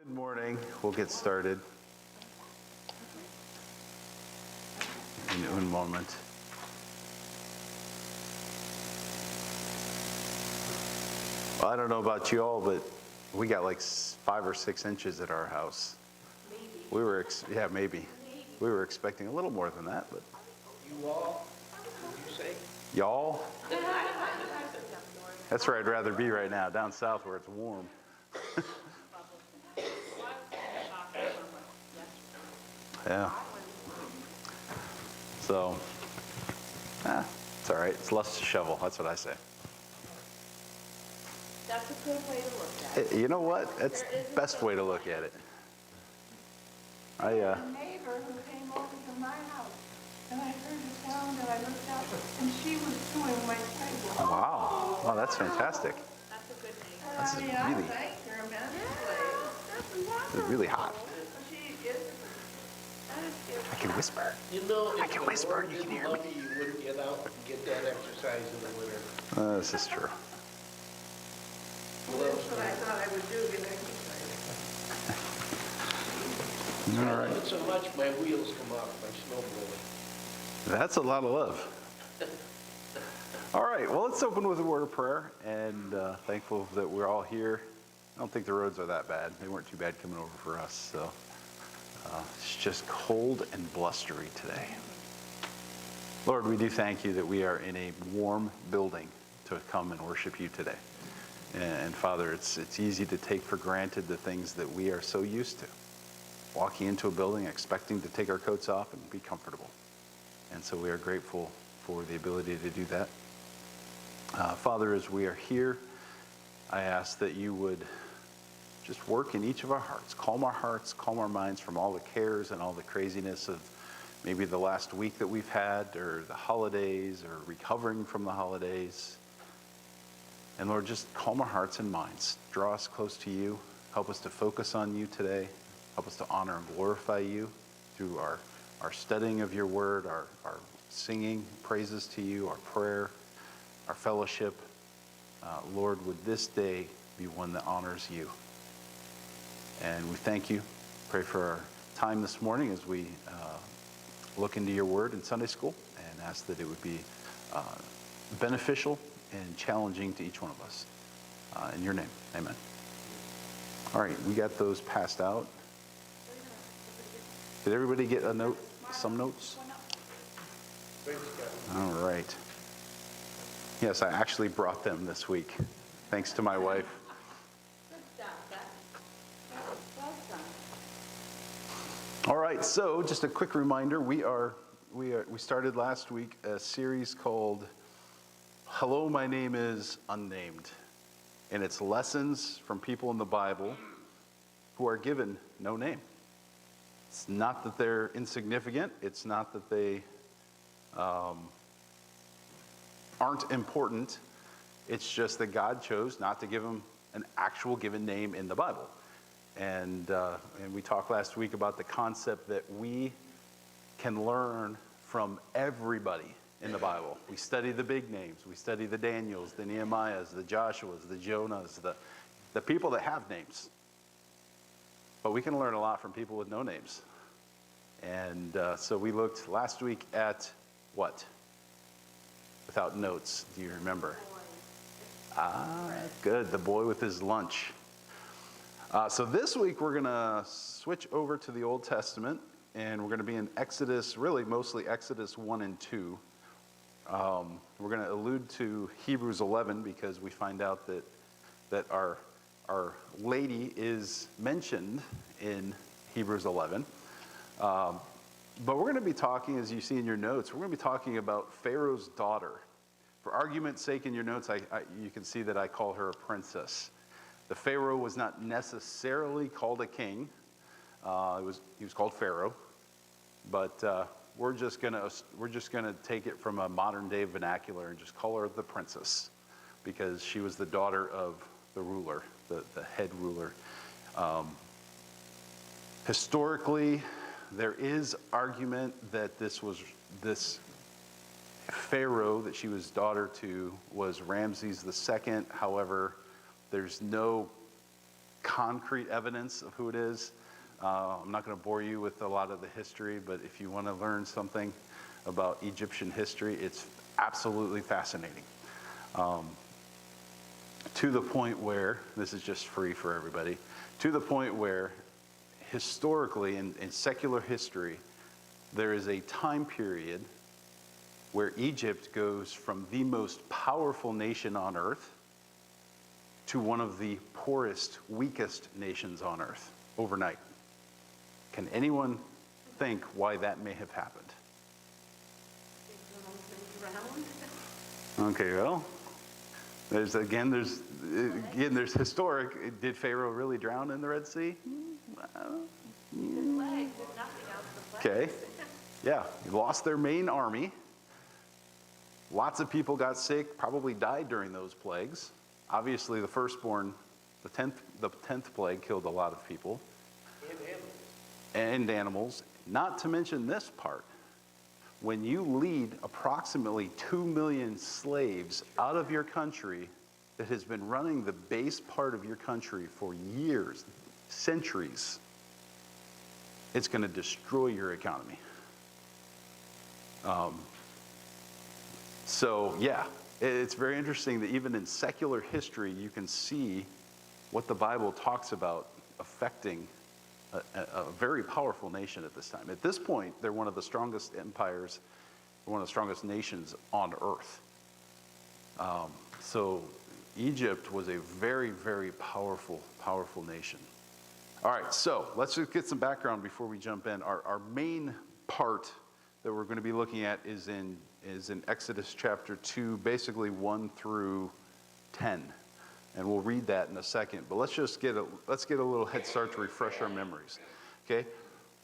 Good morning. We'll get started in a moment. Well, I don't know about you all, but we got like 5 or 6 inches at our house. Maybe. We were, maybe. We were expecting a little more than that, but. You all? Did you say? Y'all? That's where I'd rather be right now, down south where it's warm. Yeah. So, it's all right. It's less to shovel. That's what I say. That's a good way to look at it. You know what? That's the best way to look at it. A neighbor who came over to my house, and I heard a sound, and I looked out, and she was doing my sidewalk. Wow. Wow, that's fantastic. That's a good name. This is I really, thanked her immensely. this is really hot. She is. I can whisper. You know, I can whisper and you can hear me. You wouldn't get out and get that exercise in the winter. This is true. Well, that's what I thought I would do, get exercise. All I right. love it so much, my wheels come off my snowblower. That's a lot of love. All right, well, let's open with a word of prayer, and thankful that we're all here. I don't think the roads are that bad. They weren't too bad coming over for us, so it's just cold and blustery today. Lord, we do thank you that we are in a warm building to come and worship you today. And Father, it's easy to take for granted the things that we are so used to. Walking into a building, expecting to take our coats off and be comfortable. And so we are grateful for the ability to do that. Father, as we are here, I ask that you would just work in each of our hearts, calm our minds from all the cares and all the craziness of maybe the last week that we've had, or the holidays, or recovering from the holidays. And Lord, just calm our hearts and minds. Draw us close to you. Help us to focus on you today. Help us to honor and glorify you through our studying of your word, our singing praises to you, our prayer, our fellowship. Lord, would this day be one that honors you. And we thank you. Pray for our time this morning as we look into your word in Sunday school, and ask that it would be beneficial and challenging to each one of us. In your name, amen. All right, we got those passed out. Did everybody get a note? Some notes? All right. Yes, I actually brought them this week, thanks to my wife. Good stuff. Well done. All right, so just a quick reminder, we started last week a series called Hello, My Name is Unnamed, and it's lessons from people in the Bible who are given no name. It's not that they're insignificant. It's not that they aren't important. It's just that God chose not to give them an actual given name in the Bible. And we talked last week about the concept that we can learn from everybody in the Bible. We study the big names. We study the Daniels, the Nehemiahs, the Joshuas, the Jonahs, the people that have names. But we can learn a lot from people with no names. And so we looked last week at what? Without notes, do you remember? Good, the boy with his lunch. So this week we're going to switch over to the Old Testament, and we're going to be in Exodus, really mostly Exodus 1 and 2. We're going to allude to Hebrews 11 because we find out that our lady is mentioned in Hebrews 11. But we're going to be talking, as you see in your notes, we're going to be talking about Pharaoh's daughter. For argument's sake, in your notes, you can see that I call her a princess. The Pharaoh was not necessarily called a king. He was called Pharaoh. But we're just gonna take it from a modern day vernacular and just call her the princess, because she was the daughter of the ruler, the head ruler. Historically, there is argument that this Pharaoh that she was daughter to was Ramses II. However, there's no concrete evidence of who it is. I'm not going to bore you with a lot of the history, but if you want to learn something about Egyptian history, it's absolutely fascinating. To the point where, this is just free for everybody, to the point where historically in secular history, there is a time period where Egypt goes from the most powerful nation on earth to one of the poorest, weakest nations on earth overnight. Can anyone think why that may have happened? Okay, well, there's historic. Did Pharaoh really drown in the Red Sea? Okay, yeah, he lost their main army. Lots of people got sick, probably died during those plagues. Obviously, the firstborn, the 10th plague killed a lot of people. And animals. Not to mention this part. When you lead approximately 2 million slaves out of your country that has been running the base part of your country for years, centuries, it's going to destroy your economy. So yeah, it's very interesting that even in secular history, you can see what the Bible talks about affecting a very powerful nation at this time. At this point, they're one of the strongest empires, one of the strongest nations on earth. So Egypt was a very, very powerful nation. All right, so let's just get some background before we jump in. Our main part that we're going to be looking at is in Exodus chapter 2, basically 1 through 10. And we'll read that in a second. But let's get a little head start to refresh our memories. Okay?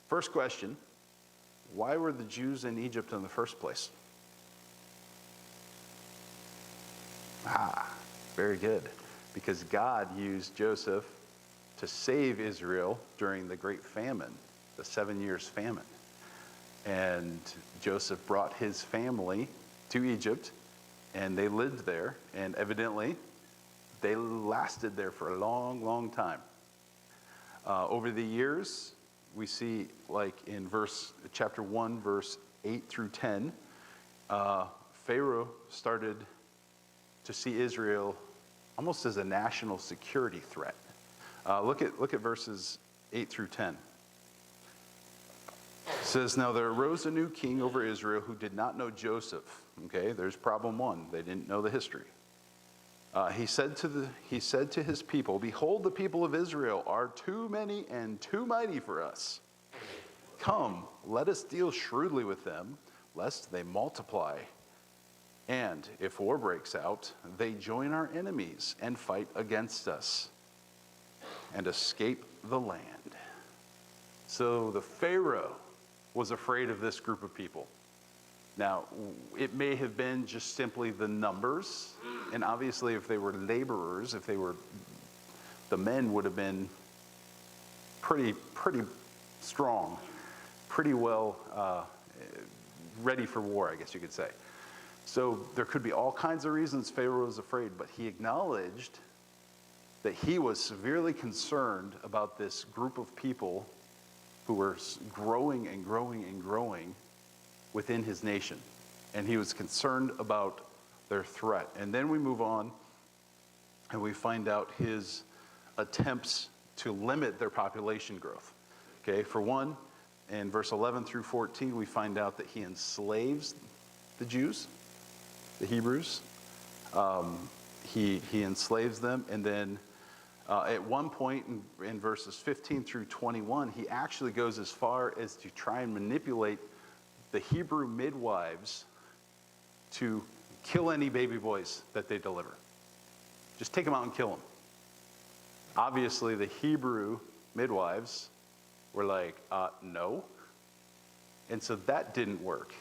First question, why were the Jews in Egypt in the first place? Very good. Because God used Joseph to save Israel during the great famine, the 7 years famine. And Joseph brought his family to Egypt, and they lived there, and evidently they lasted there for a long, long time. Over the years, we see, like in chapter 1, verse 8 through 10, Pharaoh started to see Israel almost as a national security threat. Look at verses 8 through 10. It says, "Now there arose a new king over Israel who did not know Joseph." Okay, there's problem one. They didn't know the history. He said to his people, "Behold, the people of Israel are too many and too mighty for us. Come, let us deal shrewdly with them, lest they multiply. And if war breaks out, they join our enemies and fight against us and escape the land." So the Pharaoh was afraid of this group of people. Now, it may have been just simply the numbers, and obviously if they were laborers, the men would have been pretty strong, pretty well ready for war, I guess you could say. So there could be all kinds of reasons Pharaoh was afraid, but he acknowledged that he was severely concerned about this group of people who were growing and growing and growing within his nation. And he was concerned about their threat. And then we move on and we find out his attempts to limit their population growth. Okay, for one, in verse 11 through 14, we find out that he enslaves the Jews, the Hebrews. He enslaves them, and then at one point in verses 15 through 21, he actually goes as far as to try and manipulate the Hebrew midwives to kill any baby boys that they deliver. Just take them out and kill them. Obviously, the Hebrew midwives were like, no. And so that didn't work.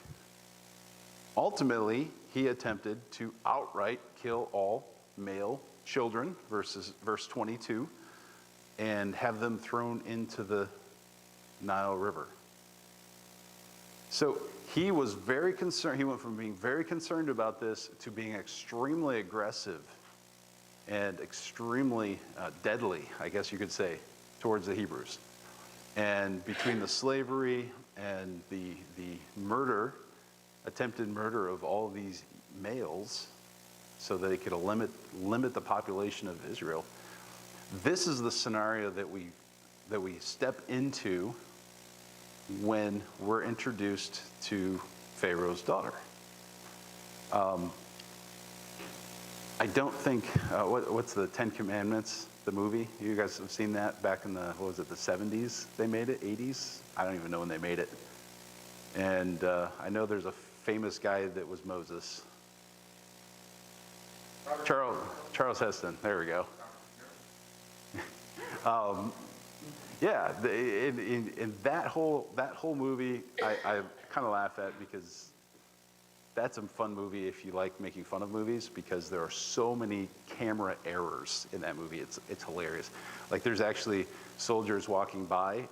Ultimately, he attempted to outright kill all male children, verse 22, and have them thrown into the Nile River. So he was very concerned. He went from being very concerned about this to being extremely aggressive and extremely deadly, I guess you could say, towards the Hebrews. And between the slavery and the murder, attempted murder of all of these males so that it could limit the population of Israel, this is the scenario that we step into when we're introduced to Pharaoh's daughter. I don't think, what's the Ten Commandments, the movie? You guys have seen that back in the, what was it, the 70s they made it, 80s? I don't even know when they made it. And I know there's a famous guy that was Moses. Charles Heston, there we go. Yeah, in that whole movie, I kind of laugh at, because that's a fun movie if you like making fun of movies, because there are so many camera errors in that movie. It's hilarious. Like, there's actually soldiers walking by,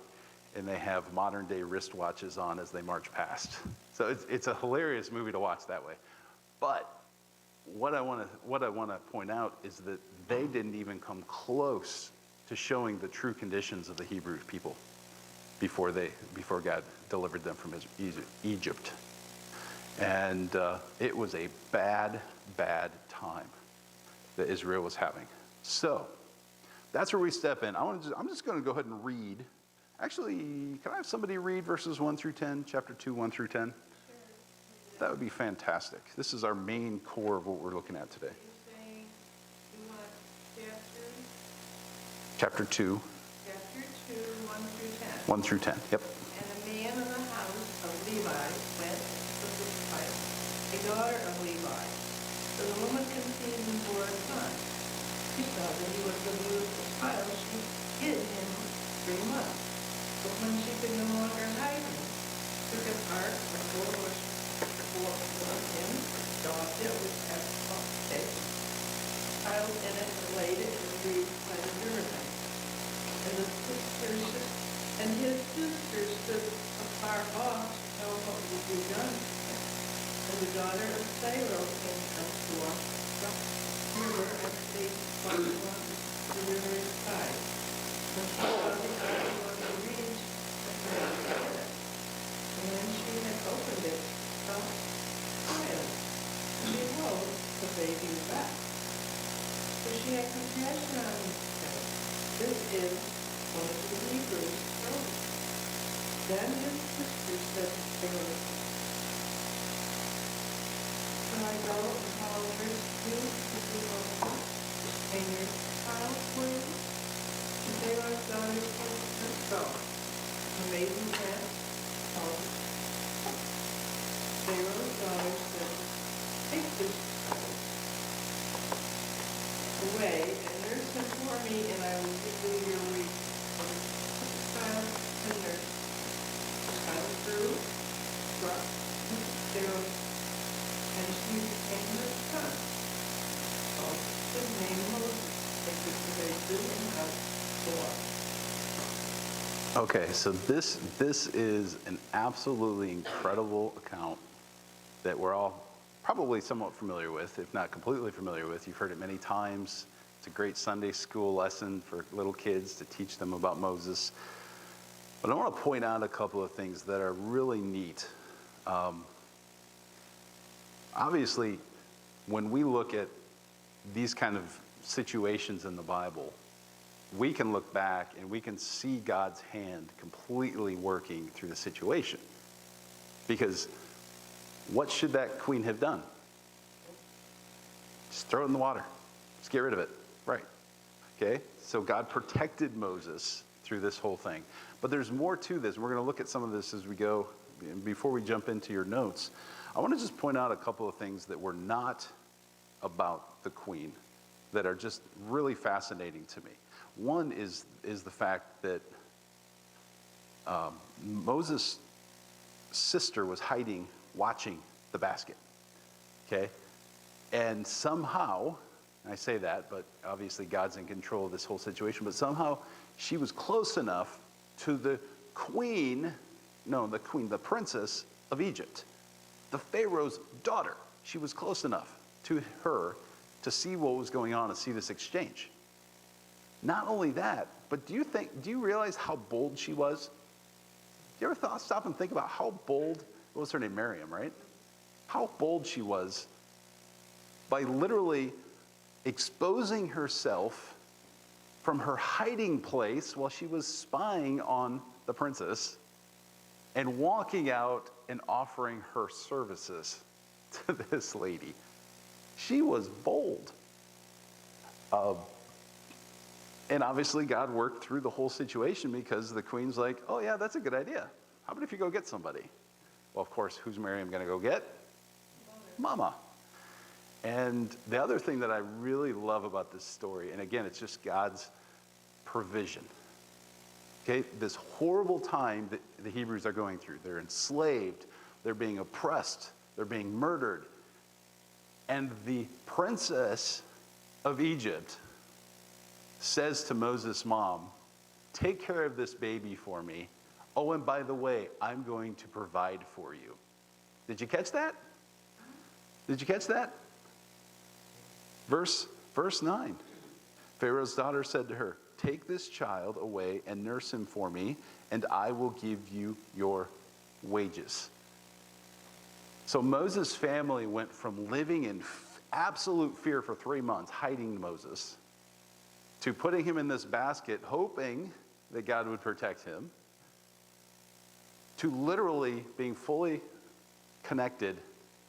and they have modern day wristwatches on as they march past. So it's a hilarious movie to watch that way. But what I want to point out is that they didn't even come close to showing the true conditions of the Hebrew people before God delivered them from Egypt. And it was a bad, bad time that Israel was having. So that's where we step in. I'm just going to go ahead and read. Actually, can I have somebody read verses 1 through 10, chapter 2, 1 through 10? Sure. That would be fantastic. This is our main core of what we're looking at today. You're saying you want chapters? Chapter 2. Chapter 2, 1 through 10. 1 through 10, yep. And a man in the house of Levi went with his wife, a daughter of Levi. So the woman conceived and bore a son. She saw that he was a beautiful child. She hid him 3 months. But when she could no longer hide him, took an ark and bore him, dogged it with asphalt sticks, piled in it and laid it in the reeds by the river. And his sisters stood afar off to know what would be done. And the daughter of Pharaoh came up to wash the river and stayed by the river's side. When she saw the ark on the reeds, she ran it. And when she had opened it, she found child. And behold, the baby wept. So she had compassion on him. This is one of the Hebrews' children. Then his sister said to Pharaoh, "Shall I go and call rescue to the Lord and your child for you?" And Pharaoh's daughter said to her, "Go." The maiden went, called Pharaoh's daughter said, "Take this child away and nurse him for me, and I will give you your week." The child and nurse. The child grew, brought Pharaoh, and she became her son. Called his name Moses, because they threw him out to water. Okay, so this is an absolutely incredible account that we're all probably somewhat familiar with, if not completely familiar with. You've heard it many times. It's a great Sunday school lesson for little kids to teach them about Moses. But I want to point out a couple of things that are really neat. Obviously, when we look at these kind of situations in the Bible, we can look back and we can see God's hand completely working through the situation. Because what should that queen have done? Just throw it in the water. Just get rid of it. Right. Okay? So God protected Moses through this whole thing. But there's more to this. We're going to look at some of this as we go. Before we jump into your notes, I want to just point out a couple of things that were not about the queen that are just really fascinating to me. One is the fact that Moses' sister was hiding, watching the basket. Okay? And somehow, I say that, but obviously God's in control of this whole situation, but somehow she was close enough to the princess of Egypt, the Pharaoh's daughter. She was close enough to her to see what was going on and see this exchange. Not only that, but do you realize how bold she was? Do you ever stop and think about how bold, what was her name, Miriam, right? How bold she was by literally exposing herself from her hiding place while she was spying on the princess and walking out and offering her services to this lady. She was bold. And obviously God worked through the whole situation because the queen's like, oh yeah, that's a good idea. How about if you go get somebody? Well, of course, who's Miriam going to go get? Mama. And the other thing that I really love about this story, and again, it's just God's provision. Okay, this horrible time that the Hebrews are going through. They're enslaved, they're being oppressed, they're being murdered. And the princess of Egypt says to Moses' mom, take care of this baby for me. Oh, and by the way, I'm going to provide for you. Did you catch that? Did you catch that? Verse 9. Pharaoh's daughter said to her, take this child away and nurse him for me, and I will give you your wages. So Moses' family went from living in absolute fear for 3 months, hiding Moses, to putting him in this basket, hoping that God would protect him, to literally being fully connected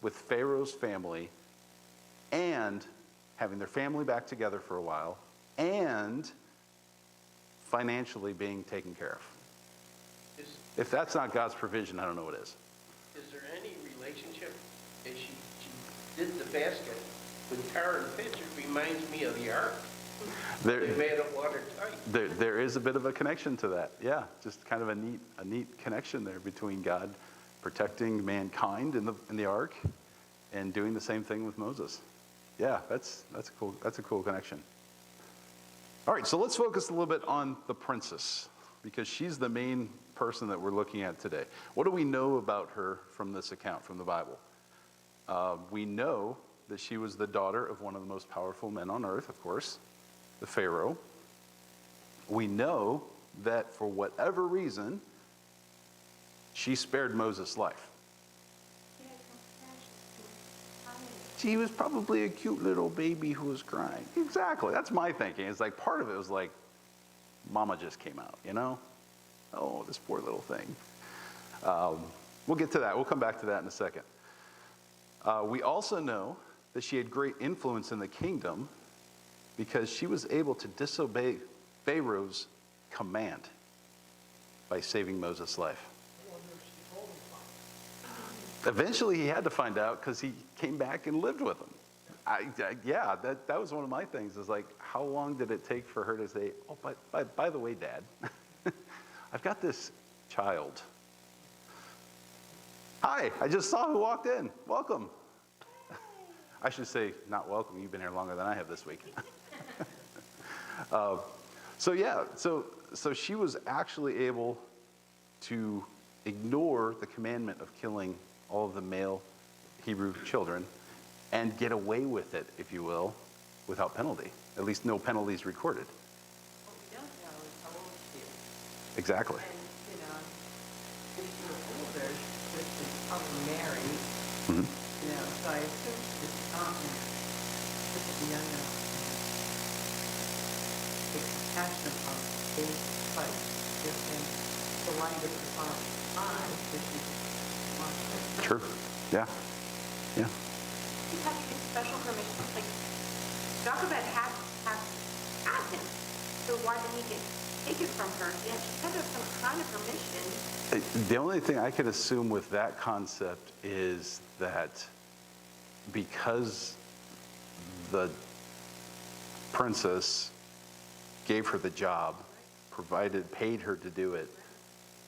with Pharaoh's family and having their family back together for a while and financially being taken care of. If that's not God's provision, I don't know what is. Is there any relationship? As she did the basket with tar and pitch, it reminds me of the ark. They made it watertight. There is a bit of a connection to that. Yeah, just kind of a neat connection there between God protecting mankind in the ark and doing the same thing with Moses. Yeah, that's a cool connection. All right, so let's focus a little bit on the princess because she's the main person that we're looking at today. What do we know about her from this account, from the Bible? We know that she was the daughter of one of the most powerful men on earth, of course, the Pharaoh. We know that for whatever reason, she spared Moses' life. She was probably a cute little baby who was crying. Exactly, that's my thinking. It's like part of it was like, mama just came out, you know? Oh, this poor little thing. We'll get to that. We'll come back to that in a second. We also know that she had great influence in the kingdom because she was able to disobey Pharaoh's command by saving Moses' life. Eventually he had to find out because he came back and lived with him. Yeah, that was one of my things, is like, how long did it take for her to say, oh, by the way, Dad, I've got this child. Hi, I just saw who walked in. Welcome. I should say, not welcome, you've been here longer than I have this week. So she was actually able to ignore the commandment of killing all of the male Hebrew children and get away with it, if you will, without penalty. At least no penalties recorded. What we don't know is how old she is. Exactly. And, if she was older, she was probably married. Mm-hmm. So I assume she was not married. This is the unknown. The compassion of being Christ, giving the light of the Father's eyes, which is True. Yeah. Yeah. You have to get special permission. Like, Jochebed had him. So why didn't he get taken from her? Yeah, she had to have some kind of permission. The only thing I could assume with that concept is that because the princess gave her the job, paid her to do it,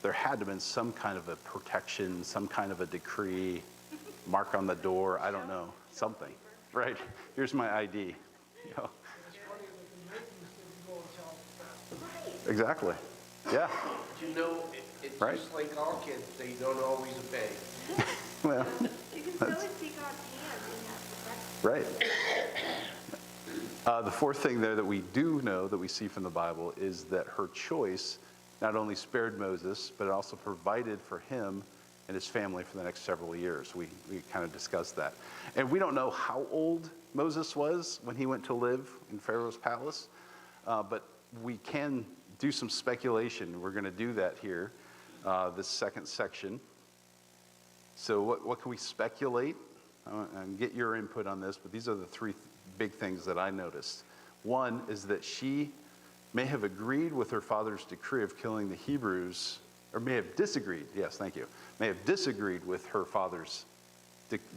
there had to have been some kind of a protection, some kind of a decree, mark on the door, I don't know, something. Right, here's my ID. You know. Exactly, yeah. But you know, it's Right. just like all kids, they don't always obey. Well, You can still see God's hand in that protection. right. The fourth thing there that we do know, that we see from the Bible, is that her choice not only spared Moses, but it also provided for him and his family for the next several years. We kind of discussed that. And we don't know how old Moses was when he went to live in Pharaoh's palace, but we can do some speculation. We're going to do that here, this second section. So what can we speculate? And get your input on this, but these are the three big things that I noticed. One is that she may have agreed with her father's decree of killing the Hebrews, or may have disagreed, yes, thank you, may have disagreed with her father's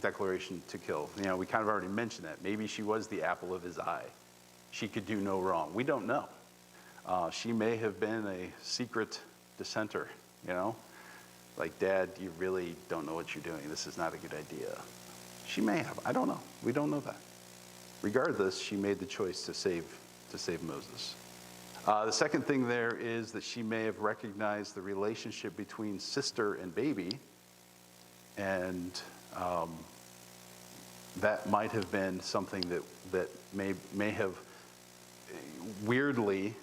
declaration to kill. You know, we kind of already mentioned that. Maybe she was the apple of his eye. She could do no wrong. We don't know. She may have been a secret dissenter, you know? Like, Dad, you really don't know what you're doing. This is not a good idea. She may have. I don't know. We don't know that. Regardless, she made the choice to save Moses. The second thing there is that she may have recognized the relationship between sister and baby, and that might have been something that may have weirdly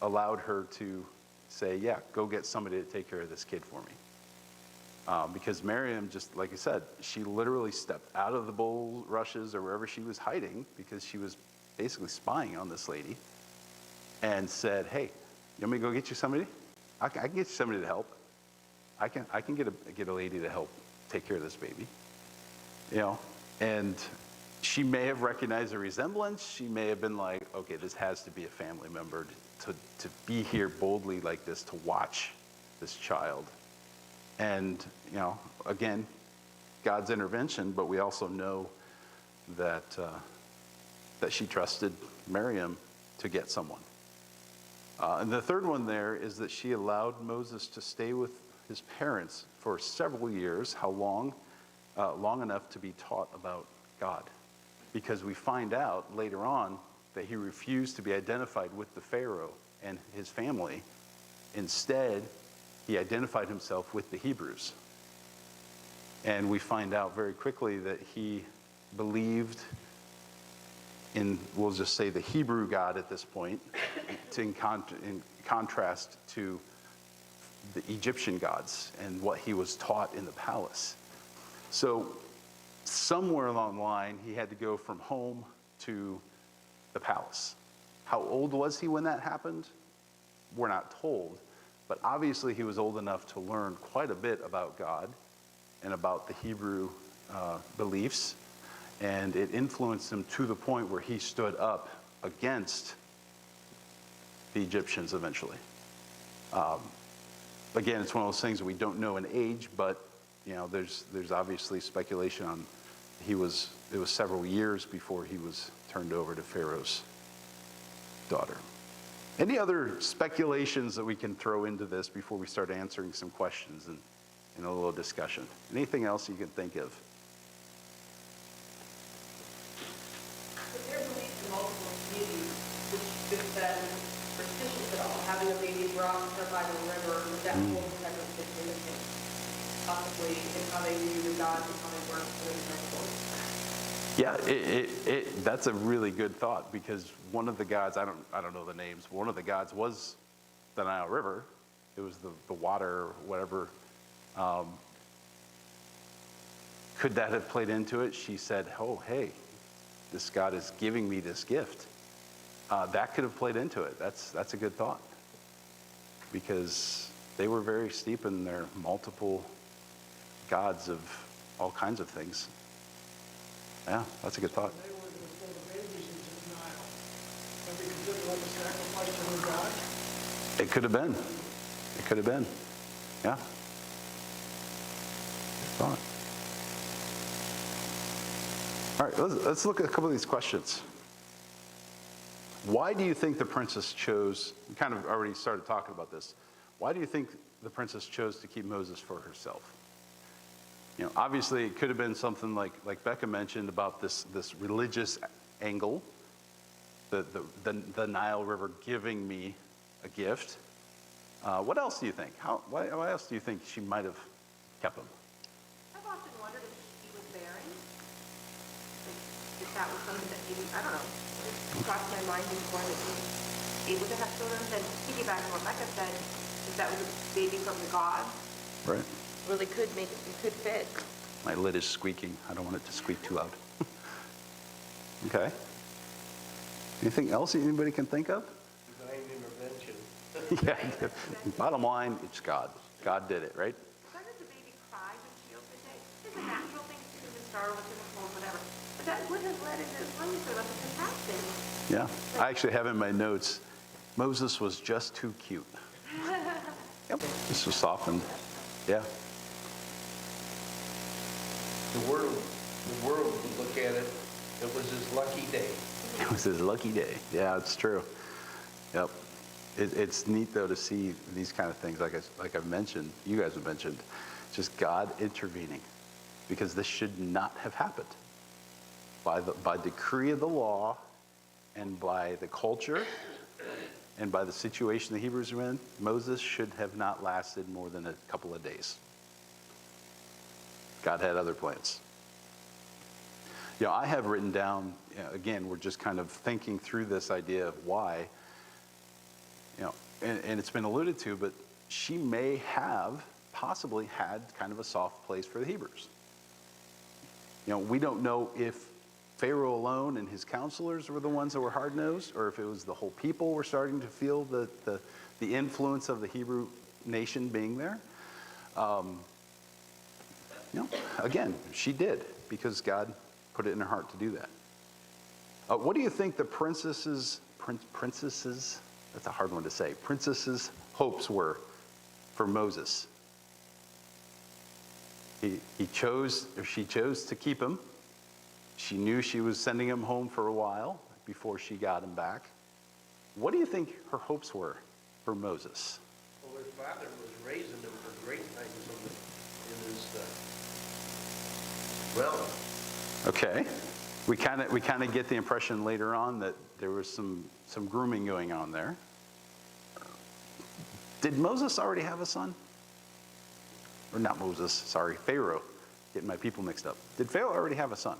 allowed her to say, yeah, go get somebody to take care of this kid for me. Because Miriam, just like I said, she literally stepped out of the bulrushes or wherever she was hiding, because she was basically spying on this lady, and said, hey, you want me to go get you somebody? I can get you somebody to help. I can get a lady to help take care of this baby. You know, and she may have recognized a resemblance. She may have been like, okay, this has to be a family member to be here boldly like this, to watch this child. And, you know, again, God's intervention, but we also know that she trusted Miriam to get someone. And the third one there is that she allowed Moses to stay with his parents for several years. How long? Long enough to be taught about God. Because we find out later on that he refused to be identified with the Pharaoh and his family. Instead, he identified himself with the Hebrews. And we find out very quickly that he believed in, we'll just say, the Hebrew God at this point, in contrast to the Egyptian gods and what he was taught in the palace. So somewhere along the line, he had to go from home to the palace. How old was he when that happened? We're not told. But obviously he was old enough to learn quite a bit about God and about the Hebrew beliefs. And it influenced him to the point where he stood up against the Egyptians eventually. Again, it's one of those things that we don't know in age, but you know, there's obviously speculation on it was several years before he was turned over to Pharaoh's daughter. Any other speculations that we can throw into this before we start answering some questions and a little discussion? Anything else you can think of? But there are beliefs in multiple communities which have been superstitious at all. Having a baby brought her by the river, that whole type of significance, possibly in how they view the gods and how they work with the Yeah, that's a really good thought, because one of the gods, I don't know the names, but one of the gods was the Nile River. It was the water or whatever. Could that have played into it? She said, oh, hey, this God is giving me this gift. That could have played into it. That's a good thought, because they were very steep in their multiple gods of all kinds of things. Yeah, that's a good thought. They were before the babies into the Nile. Can we consider like a sacrifice to their God? It could have been. It could have been. Yeah. Good thought. All right, let's look at a couple of these questions. Why do you think the princess chose, we kind of already started talking about this, why do you think the princess chose to keep Moses for herself? You know, obviously it could have been something like Becca mentioned about this religious angle, the Nile River giving me a gift. What else do you think? Why else do you think she might have kept him? I've often wondered if she was barren. Like, if that was something that maybe, I don't know, just crossed my mind before that he was able to have children. Then piggyback on what Becca said, if that was a baby from the gods, Right. really could make it, it could fit. My lid is squeaking. I don't want it to squeak too loud. Okay. Anything else anybody can think of? Divine intervention. Yeah. Bottom line, it's God. God did it, right? Why does the baby cry when she opened it? It's a natural thing to do in the star, what's in the hole, whatever. But that would have led into this one, so that's what just happened. Yeah. I actually have in my notes, Moses was just too cute. Yep. This was softened. Yeah. The world would look at it, it was his lucky day. It was his lucky day. Yeah, it's true. Yep. It's neat, though, to see these kind of things, like I've mentioned, you guys have mentioned, just God intervening, because this should not have happened. By decree of the law, and by the culture, and by the situation the Hebrews were in, Moses should have not lasted more than a couple of days. God had other plans. You know, I have written down, again, we're just kind of thinking through this idea of why, and it's been alluded to, but she may have possibly had kind of a soft place for the Hebrews. We don't know if Pharaoh alone and his counselors were the ones that were hard-nosed, or if it was the whole people were starting to feel the influence of the Hebrew nation being there. Again, she did, because God put it in her heart to do that. What do you think the princesses, that's a hard one to say, princesses' hopes were for Moses? She chose to keep him. She knew she was sending him home for a while before she got him back. What do you think her hopes were for Moses? Well, her father was raising him for great things in his realm. Okay. We kind of get the impression later on that there was some grooming going on there. Did Moses already have a son? Or not Moses, sorry, Pharaoh. Getting my people mixed up. Did Pharaoh already have a son?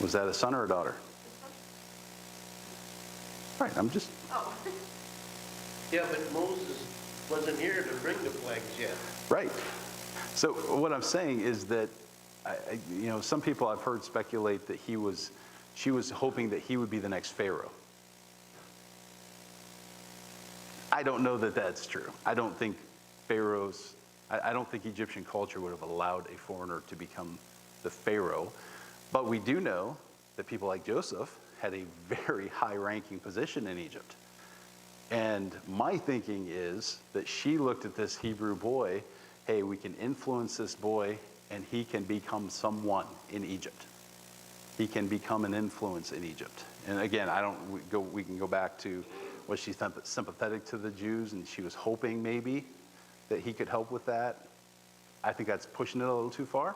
Was that a son or a daughter? Right, I'm just... Oh. Yeah, but Moses wasn't here to bring the plagues yet. Right. So what I'm saying is that, some people I've heard speculate that she was hoping that he would be the next Pharaoh. I don't know that that's true. I don't think I don't think Egyptian culture would have allowed a foreigner to become the Pharaoh. But we do know that people like Joseph had a very high-ranking position in Egypt. And my thinking is that she looked at this Hebrew boy, hey, we can influence this boy, and he can become someone in Egypt. He can become an influence in Egypt. And again, we can go back to, was she sympathetic to the Jews, and she was hoping maybe that he could help with that? I think that's pushing it a little too far.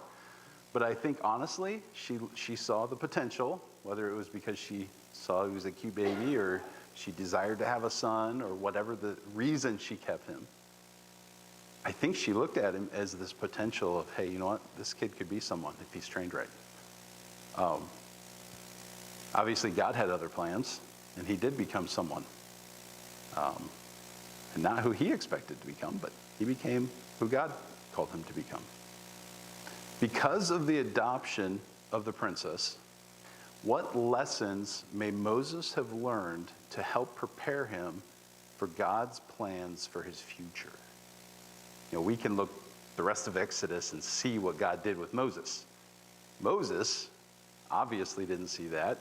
But I think, honestly, she saw the potential, whether it was because she saw he was a cute baby, or she desired to have a son, or whatever the reason she kept him. I think she looked at him as this potential of, hey, you know what? This kid could be someone if he's trained right. Obviously, God had other plans, and he did become someone. And not who he expected to become, but he became who God called him to become. Because of the adoption of the princess, what lessons may Moses have learned to help prepare him for God's plans for his future? We can look the rest of Exodus and see what God did with Moses. Moses obviously didn't see that.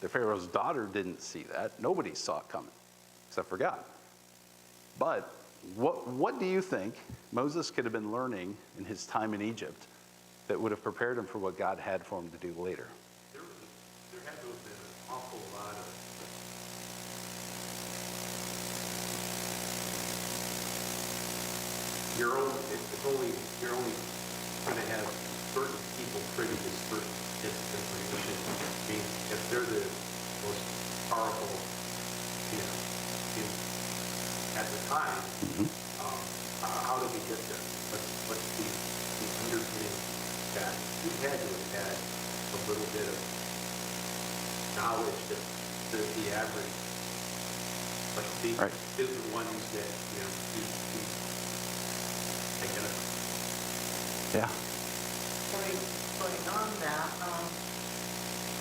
The Pharaoh's daughter didn't see that. Nobody saw it coming, except for God. But what do you think Moses could have been learning in his time in Egypt that would have prepared him for what God had for him to do later? There had to have been an awful lot of you're only going to have certain people privy to certain information. I mean, if they're the most powerful, at the time, how do we get there? What's the underpinning that he had to have had a little bit of knowledge that the average, like these Right. are the ones that, he's taking up. Yeah. Going on that,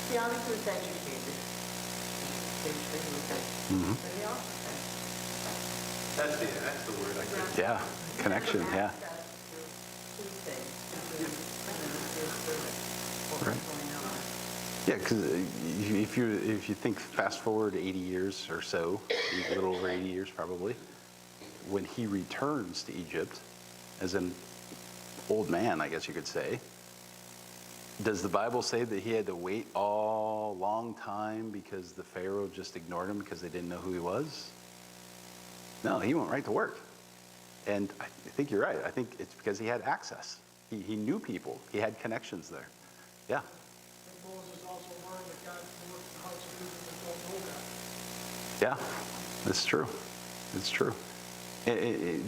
he obviously was educated. He was educated. But he also said. That's the word I could. Yeah. Connection. Yeah. Right. Yeah, because if you think fast forward 80 years or so, a little over 80 years probably, when he returns to Egypt as an old man, I guess you could say, does the Bible say that he had to wait a long time because the Pharaoh just ignored him because they didn't know who he was? No, he went right to work. And I think you're right. I think it's because he had access. He knew people. He had connections there. Yeah. And Moses also learned that God can work in the hearts of people that don't know God. Yeah, it's true. It's true.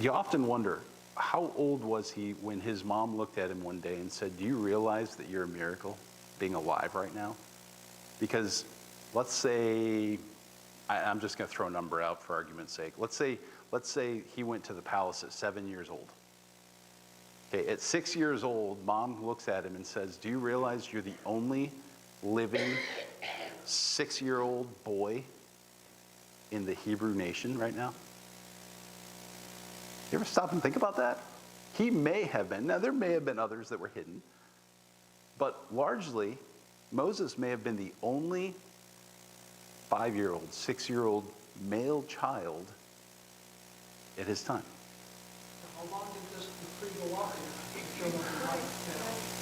You often wonder, how old was he when his mom looked at him one day and said, "Do you realize that you're a miracle, being alive right now?" Because let's say, I'm just going to throw a number out for argument's sake. Let's say he went to the palace at 7 years old. Okay, at 6 years old, mom looks at him and says, "Do you realize you're the only living 6-year-old boy in the Hebrew nation right now?" You ever stop and think about that? He may have been. Now, there may have been others that were hidden, but largely, Moses may have been the only 5-year-old, 6-year-old male child at his time. How long did this decree go out here?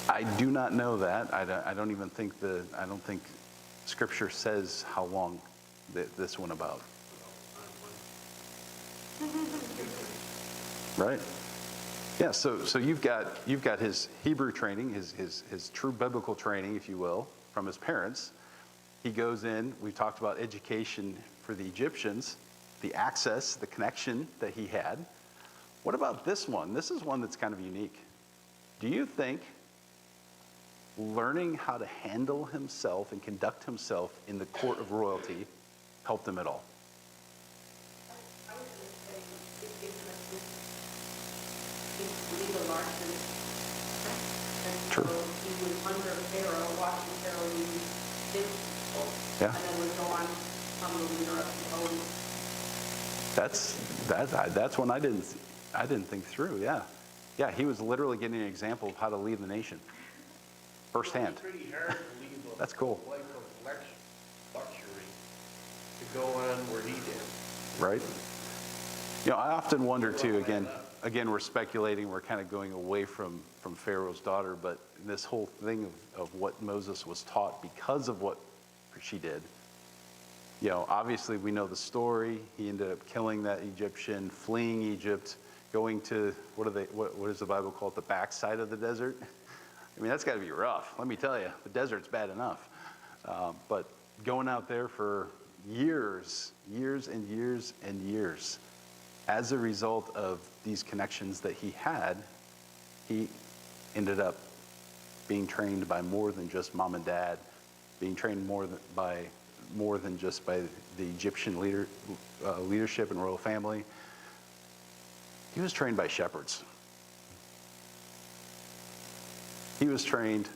I do not know that. I don't even think I don't think Scripture says how long this went about. Right? Yeah. So you've got his Hebrew training, his true biblical training, if you will, from his parents. He goes in. We talked about education for the Egyptians, the access, the connection that he had. What about this one? This is one that's kind of unique. Do you think learning how to handle himself and conduct himself in the court of royalty helped him at all? I was going to say, he's legal larson. And True. so he was under Pharaoh, watching Pharaoh lead his people. Yeah. And then would go on from the leader of his own. That's one I didn't think through. Yeah. He was literally getting an example of how to lead the nation firsthand. It's pretty hard to leave a That's cool. life of luxury to go on where he did. Right? I often wonder too, again, we're speculating, we're kind of going away from Pharaoh's daughter, but this whole thing of what Moses was taught because of what she did. Obviously we know the story. He ended up killing that Egyptian, fleeing Egypt, going to, what does the Bible call it, the backside of the desert? I mean, that's got to be rough. Let me tell you, the desert's bad enough. But going out there for years and years and years, as a result of these connections that he had, he ended up being trained by more than just mom and dad, being trained more than just by the Egyptian leadership and royal family. He was trained by shepherds. He was trained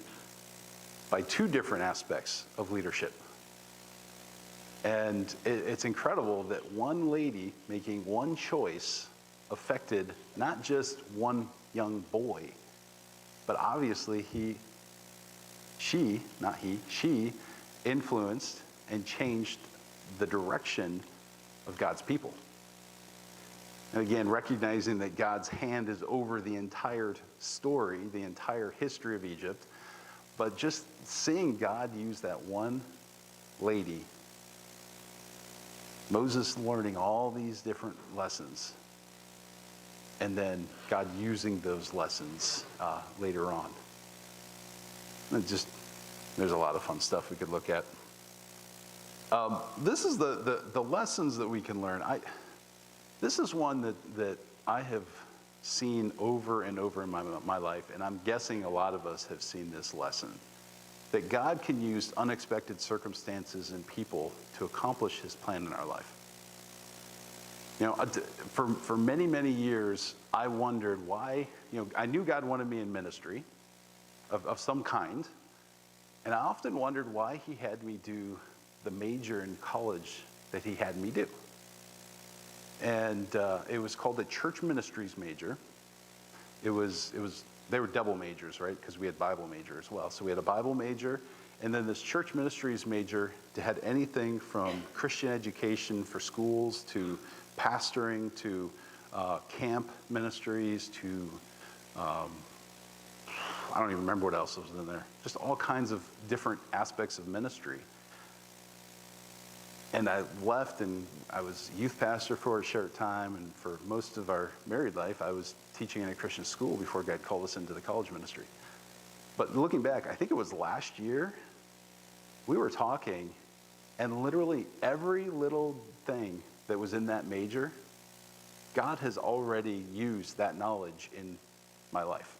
by 2 different aspects of leadership. And it's incredible that one lady making one choice affected not just one young boy, but obviously she influenced and changed the direction of God's people. And again, recognizing that God's hand is over the entire story, the entire history of Egypt, but just seeing God use that one lady, Moses learning all these different lessons, and then God using those lessons later on. There's a lot of fun stuff we could look at. This is the lessons that we can learn. This is one that I have seen over and over in my life, and I'm guessing a lot of us have seen this lesson, that God can use unexpected circumstances and people to accomplish his plan in our life. You know, for many, many years, I wondered why, I knew God wanted me in ministry of some kind, and I often wondered why he had me do the major in college that he had me do. And it was called a church ministries major. They were double majors, right? Because we had Bible major as well. So we had a Bible major, and then this church ministries major that had anything from Christian education for schools to pastoring to camp ministries to, I don't even remember what else was in there. Just all kinds of different aspects of ministry. And I left, and I was youth pastor for a short time, and for most of our married life, I was teaching in a Christian school before God called us into the college ministry. But looking back, I think it was last year, we were talking, and literally every little thing that was in that major, God has already used that knowledge in my life.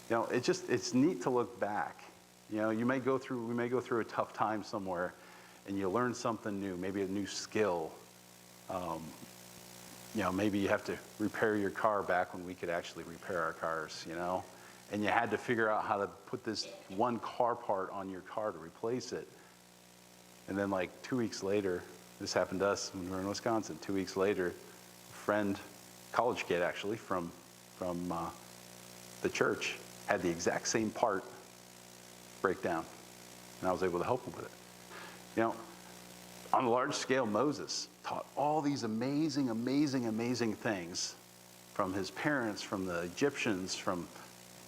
It's neat to look back. We may go through a tough time somewhere, and you learn something new, maybe a new skill. Maybe you have to repair your car back when we could actually repair our cars, and you had to figure out how to put this one car part on your car to replace it. And then like 2 weeks later, this happened to us when we were in Wisconsin. 2 weeks later, a friend, college kid actually, from the church, had the exact same part break down, and I was able to help him with it. On a large scale, Moses taught all these amazing, amazing, amazing things from his parents, from the Egyptians, from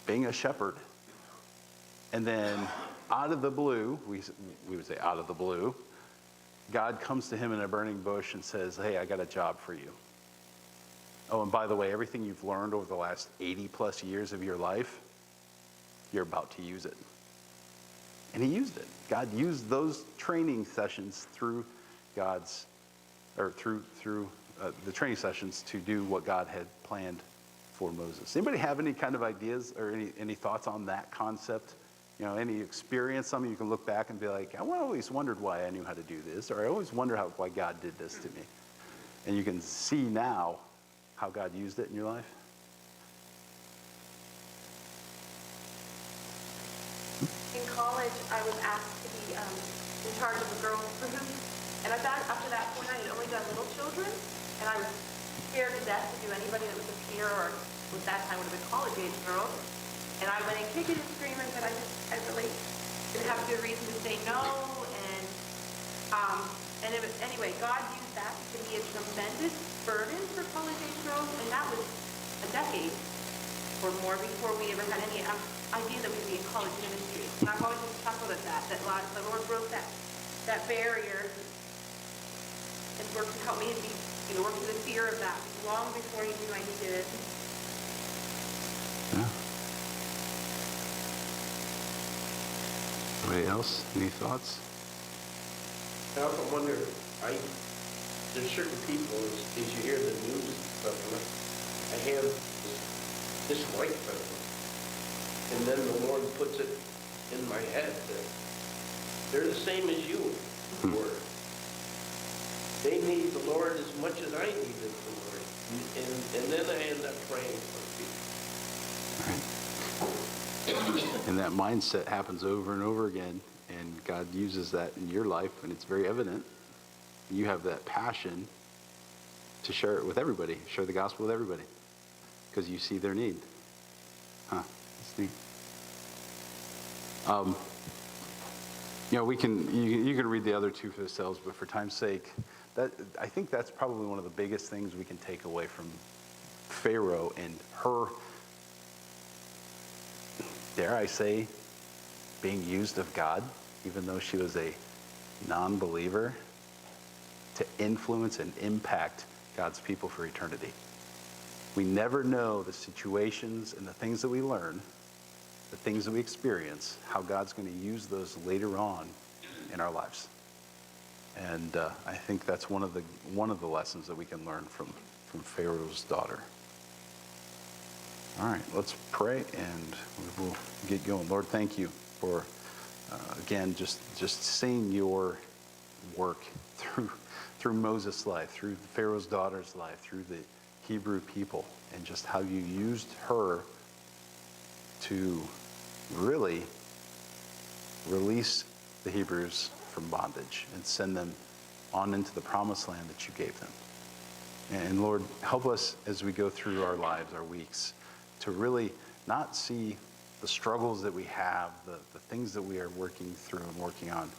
being a shepherd. And then out of the blue, we would say out of the blue, God comes to him in a burning bush and says, hey, I got a job for you. Oh, and by the way, everything you've learned over the last 80 plus years of your life, you're about to use it. And he used it. God used those training sessions through the training sessions to do what God had planned for Moses. Anybody have any kind of ideas or any thoughts on that concept? Any experience, something you can look back and be like, I always wondered why I knew how to do this, or I always wondered why God did this to me. And you can see now how God used it in your life. In college, I was asked to be in charge of a girls' group, and after that point, I had only done little children, and I was scared to death to do anybody that was a peer or at that time would have been college-age girls. And I went in kicking and screaming, but I really didn't have a good reason to say no. And anyway, God used that to be a tremendous burden for college-age girls, and that was a decade or more before we ever had any idea that we'd be in college ministry. And I've always just chuckled at that the Lord broke that barrier and worked to help me and work through the fear of that long before He knew I needed it. Yeah. Anybody else? Any thoughts? I often wonder, there's certain people, as you hear the news and stuff, I have dislike for them. And then the Lord puts it in my head that they're the same as you were. They need the Lord as much as I needed the Lord. And then I end up praying for people. And that mindset happens over and over again, and God uses that in your life, and it's very evident. You have that passion to share it with everybody, share the gospel with everybody, because you see their need. That's neat. You can read the other two for yourselves, but for time's sake, I think that's probably one of the biggest things we can take away from Pharaoh and her, dare I say, being used of God, even though she was a non-believer, to influence and impact God's people for eternity. We never know the situations and the things that we learn, the things that we experience, how God's going to use those later on in our lives. And I think that's one of the lessons that we can learn from Pharaoh's daughter. All right, let's pray and we will get going. Lord, thank you for, again, just seeing your work through Moses' life, through Pharaoh's daughter's life, through the Hebrew people, and just how you used her to really release the Hebrews from bondage and send them on into the promised land that you gave them. And Lord, help us as we go through our lives, our weeks, to really not see the struggles that we have, the things that we are working through and working on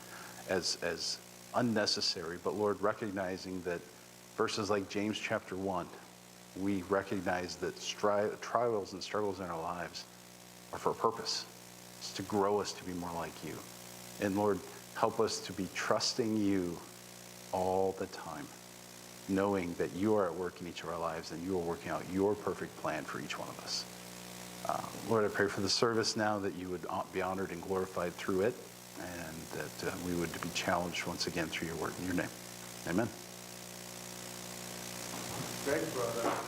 as unnecessary, but Lord, recognizing that verses like James chapter 1, we recognize that trials and struggles in our lives are for a purpose. It's to grow us to be more like you. And Lord, help us to be trusting you all the time, knowing that you are at work in each of our lives and you are working out your perfect plan for each one of us. Lord, I pray for the service now that you would be honored and glorified through it, and that we would be challenged once again through your word in your name. Amen. Greg brought up